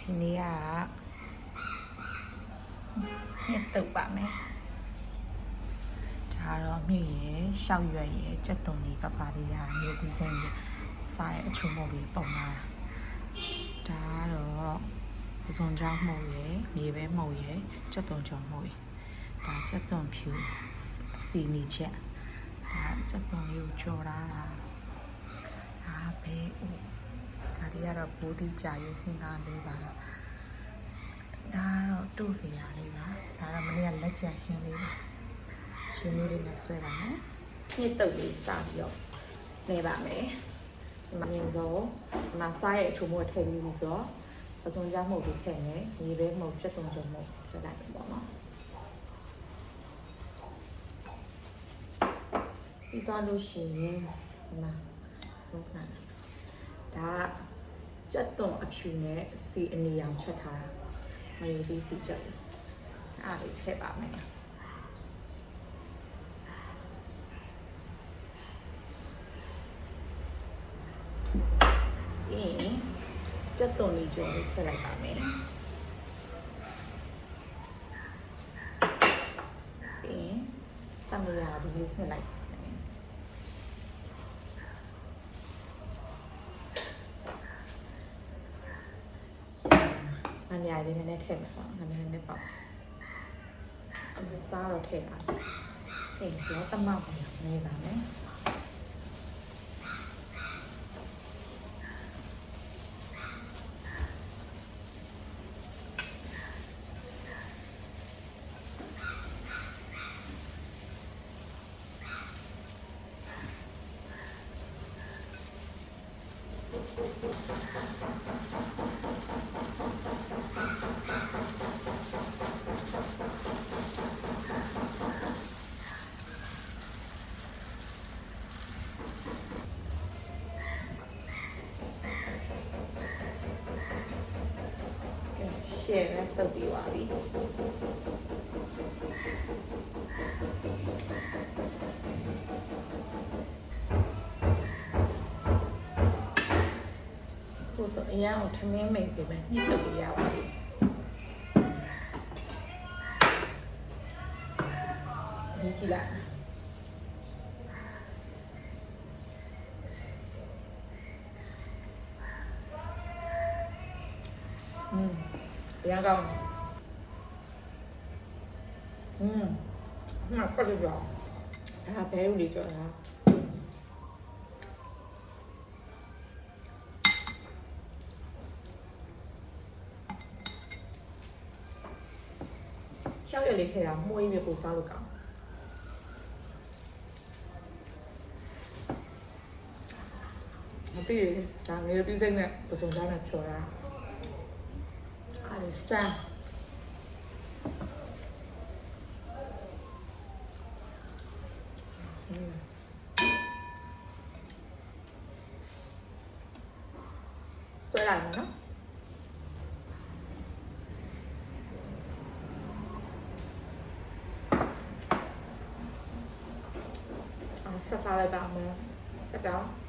ဒီနေ့ကမြက်တုပ်ပါမယ်ဒါတော့မြည့်ရယ်ရှောက်ရွက်ရယ်ကြက်သွန်လေးပပလေးရမြေဒီဇိုင်းရစားရအချုံမုတ်လေးပုံလာဒါတော့ပစုံကြောင်းမှုတ်ရယ်မြေပဲမှုတ်ရယ်ကြက်သွန်ကြောင်းမှုတ်ရယ်ဒါကြက်သွန်ဖြူစီနီချက်ဒါကြက်သွန်လေးကိုကြော်တာဒါပဲဦးဒါတွေကတော့ပိုးတိကြာရုပ်ခင်းသားလေးပါတော့ဒါတော့တို့စရာလေးပါဒါတော့မနေ့ကလက်ကျန်ခင်းလေးပါရှင်မျိုးလေးနဲ့ဆွဲပါမယ်ညစ်တုပ်လေးစပြီးတော့နေပါမယ်ဒီမှာငင်းတော့ဒီမှာစားရဲ့အချို့မို့ထည့်ပြီးဆိုတော့ပစုံကြမှုတ်ပြီးထည့်မယ်မြေပဲမှုတ်ချက်သွန်ကြမှုတ်ထည့်လိုက်ပေါ့နော်ပြီးတော့လို့ရှိရင်ဒီမှာဆုံးခံဒါကြက်သွန်အဖြူနဲ့စီအနီအောင်ချက်ထားတာမယိုသေးစီချက်အားလေးထည့်ပါမယ်ကြက်သွန်လေးကြော်လေးထည့်လိုက်ပါမယ်ပြီးရင်သမယာလေးထည့်လိုက်အများကြီးနည်းနည်းထည့်မယ်ပေါ့နည်းနည်းပေါ့အစားတော့ထည့်ပါထည့်ပြီးတော့တမောက်နေပါမယ်ရှယ်နဲ့တုပ်ပြီးပါပြီကိုဆိုအရန်ကိုထမင်းမိတ်စီပဲညှစ်တုပ်ပြီးရပါပြီဒီကြည့်လိုက်ရန်ကောင်းမှပတ်လို့ကြောဒါဘဲဦးလေးကြောတာရှောက်ရလေးထဲတာမှုေးပြီးကိုစားလို့ကောင်းမပြီးဒါငယ်ပြီးစိတ်နဲ့ပစုံသားနဲ့ဖြော်တာအဲ့ဒါဆွဲလိုက်မယ်နော်ဆက်စားလိုက်ပါမယ်ဆက်တော့